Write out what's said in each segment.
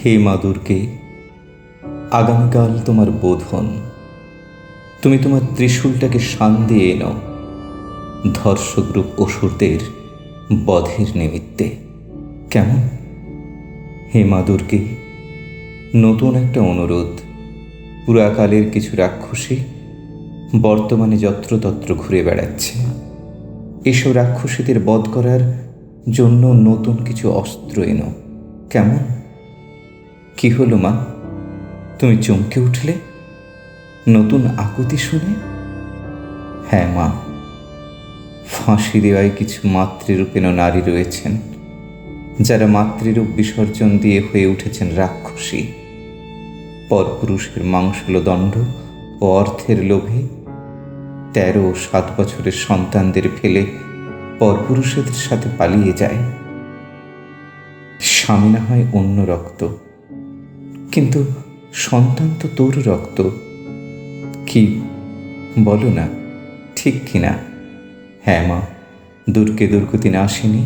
হে মা দুর্গে, আগামীকাল তোমার বোধন। তুমি তোমার ত্রিশূলটাকে শান দিয়ে এনো ধর্ষগ্রুপ অসুরদের বধের নিমিত্তে। কেমন? হে মা দুর্গে, নতুন একটা অনুরোধ। পুরাকালের কিছু রাক্ষসী বর্তমানে যত্রতত্র ঘুরে বেড়াচ্ছে। এসব রাক্ষসীদের বধ করার জন্য নতুন কিছু অস্ত্র এনো। কেমন? কি হলো মা, তুমি চমকে উঠলে নতুন আকুতি শুনে? হ্যাঁ মা, ফাঁসি দেওয়ায় কিছু মাতৃরূপেণ নারী রয়েছেন, যারা মাতৃরূপ বিসর্জন দিয়ে হয়ে উঠেছেন রাক্ষসী। পরপুরুষের মাংসলদণ্ড ও অর্থের লোভে 13-7 বছরের সন্তানদের ফেলে পরপুরুষদের সাথে পালিয়ে যায়। স্বামী না হয় অন্য রক্ত, কিন্তু সন্তান তো তোর রক্ত। কি বলো না, ঠিক কিনা? হ্যাঁ মা, দুর্গে দুর্গতিন আসেনি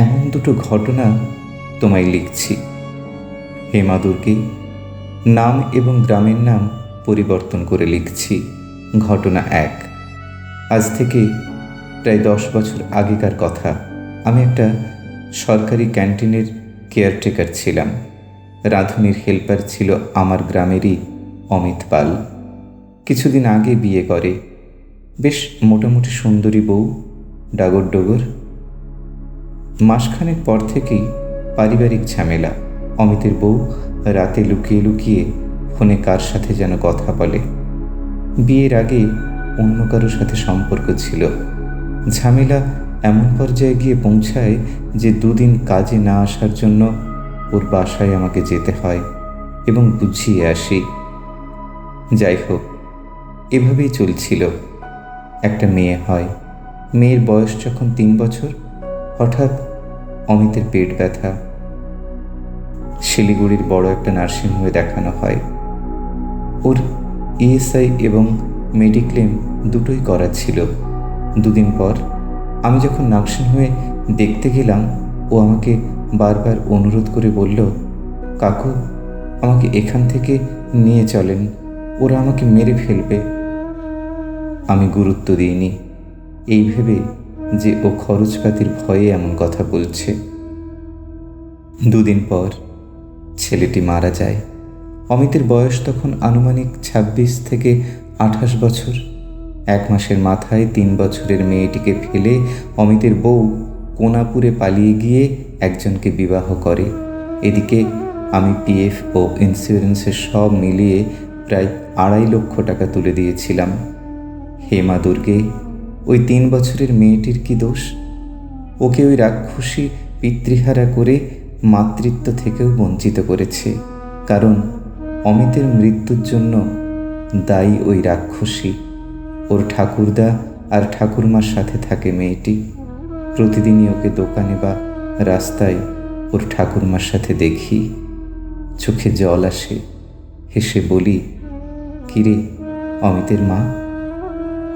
এমন দুটো ঘটনা তোমায় লিখছি। হে মা দুর্গে, নাম এবং গ্রামের নাম পরিবর্তন করে লিখছি। ঘটনা 1। আজ থেকে প্রায় 10 বছর আগেকার কথা। আমি একটা সরকারি ক্যান্টিনের কেয়ারটেকার ছিলাম। রাঁধুনির হেল্পার ছিল আমার গ্রামেরই অমিত পাল। কিছুদিন আগে বিয়ে করে। বেশ মোটামুটি সুন্দরী বউ, ডাগর ডগর। মাসখানেক পর থেকেই পারিবারিক ঝামেলা। অমিতের বউ রাতে লুকিয়ে লুকিয়ে ফোনে কার সাথে যেন কথা বলে। বিয়ের আগে অন্য কারোর সাথে সম্পর্ক ছিল। ঝামেলা এমন পর্যায়ে গিয়ে পৌঁছায় যে 2 দিন কাজে না আসার জন্য ওর বাসায় আমাকে যেতে হয় এবং বুঝিয়ে আসি। যাই হোক, এভাবেই চলছিল। একটা মেয়ে হয়। মেয়ের বয়স যখন 3 বছর, হঠাৎ অমিতের পেট ব্যথা। শিলিগুড়ির বড় একটা নার্সিংহোমে দেখানো হয়। ওর ইএসআই এবং মেডিক্লেম দুটোই করা ছিল। 2 দিন পর আমি যখন নার্সিংহোমে দেখতে গেলাম, ও আমাকে বারবার অনুরোধ করে বলল, কাকু, আমাকে এখান থেকে নিয়ে চলেন, ওরা আমাকে মেরে ফেলবে। আমি গুরুত্ব দিইনি, এই ভেবে যে ও খরচপাতির ভয়ে এমন কথা বলছে। 2 দিন পর ছেলেটি মারা যায়। অমিতের বয়স তখন আনুমানিক 26 থেকে 28 বছর। 1 মাসের মাথায় 3 বছরের মেয়েটিকে ফেলে অমিতের বউ কোনাপুরে পালিয়ে গিয়ে একজনকে বিবাহ করে। এদিকে আমি পিএফ ও ইন্স্যুরেন্সের সব মিলিয়ে প্রায় 2.5 লক্ষ টাকা তুলে দিয়েছিলাম। হে মা দুর্গে, ওই 3 বছরের মেয়েটির কি দোষ? ওকে ওই রাক্ষসী পিতৃহারা করে মাতৃত্ব থেকেও বঞ্চিত করেছে। কারণ অমিতের মৃত্যুর জন্য দায়ী ওই রাক্ষসী। ওর ঠাকুরদা আর ঠাকুরমার সাথে থাকে মেয়েটি। প্রতিদিনই ওকে দোকানে বা রাস্তায় ওর ঠাকুরমার সাথে দেখি। চোখে জল আসে। হেসে বলি, কিরে অমিতের মা?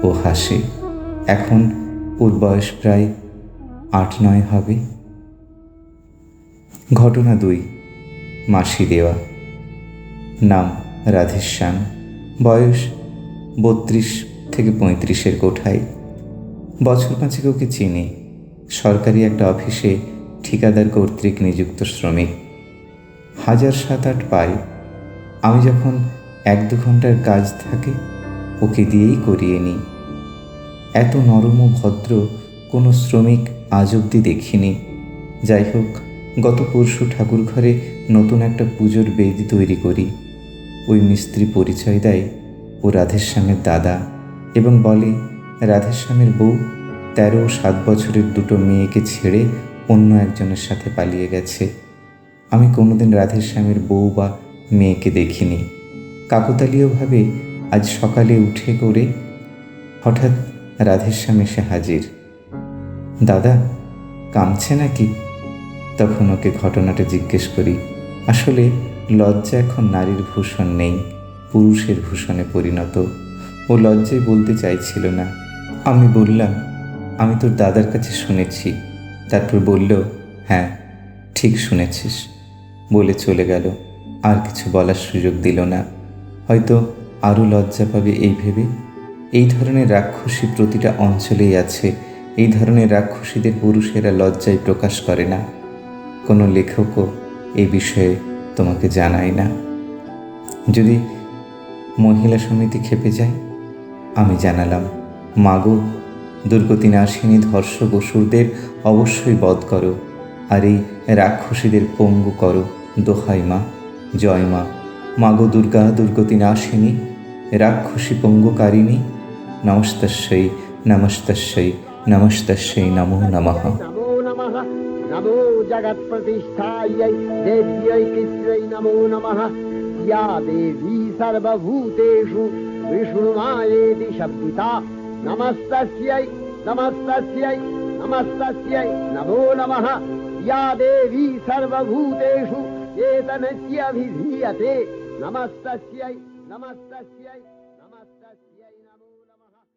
ও হাসে। এখন ওর বয়স প্রায় 8-9 হবে। ঘটনা 2। মাসি দেওয়া। নাম রাধেশ্যাম। বয়স 32 থেকে 35-এর কোঠায়। বছর 5 ওকে চিনি। সরকারি একটা অফিসে ঠিকাদার কর্তৃক নিযুক্ত শ্রমিক। 1700-8 পাই। আমি যখন 1-2 ঘন্টার কাজ থাকে ওকে দিয়েই করিয়ে নিই। এত নরম ও ভদ্র কোনো শ্রমিক আজ অবধি দেখিনি। যাই হোক, গত পরশু ঠাকুর ঘরে নতুন একটা পুজোর বেদি তৈরি করি। ওই মিস্ত্রি পরিচয় দেয় ও রাধেশ্যামের দাদা এবং বলে রাধেশ্যামের বউ 13-7 বছরের 2 মেয়েকে ছেড়ে অন্য একজনের সাথে পালিয়ে গেছে। আমি কোনোদিন রাধেশ্যামের বউ বা মেয়েকে দেখিনি। কাকতালীয়ভাবে আজ সকালে উঠে করে হঠাৎ রাধেশ্যাম এসে হাজির। দাদা, কামছে নাকি? তখন ওকে ঘটনাটা জিজ্ঞেস করি। আসলে লজ্জা এখন নারীর ভূষণ নেই, পুরুষের ভূষণে পরিণত। ও লজ্জায় বলতে চাইছিল না। আমি বললাম, আমি তোর দাদার কাছে শুনেছি। তারপর বলল, হ্যাঁ ঠিক শুনেছিস। বলে চলে গেল। আর কিছু বলার সুযোগ দিল না। হয়তো আরও লজ্জা পাবে এই ভেবে। এই ধরনের রাক্ষসী প্রতিটা অঞ্চলেই আছে। এই ধরনের রাক্ষসীদের পুরুষেরা লজ্জায় প্রকাশ করে না। কোনো লেখকও এই বিষয়ে তোমাকে জানায় না। যদি মহিলা সমিতি খেপে যায়, আমি জানালাম, মাগো, দুর্গতি নাশিনী ধর্ষক অসুরদের অবশ্যই বধ করো, আর এই রাক্ষসীদের পঙ্গু করো। দোহাই মা, জয় মা। মাগো দুর্গা, দুর্গতি নাশিনী, রাক্ষসী পঙ্গুকারিণী, নমস্তস্যৈ নমস্তস্যৈ নমস্তস্যৈ নমো নমঃ। नमो नमः। नमो जगत्प्रतिष्ठायै देव्यै कृत्यै नमो नमः। या देवी सर्वभूतेषु विष्णुमायेति शब्दिता, नमस्तस्यै नमस्तस्यै नमस्तस्यै नमो नमः। या देवी सर्वभूतेषु चेतनस्याभिधीयते, नमस्तस्यै नमस्तस्यै नमस्तस्यै नमो नमः।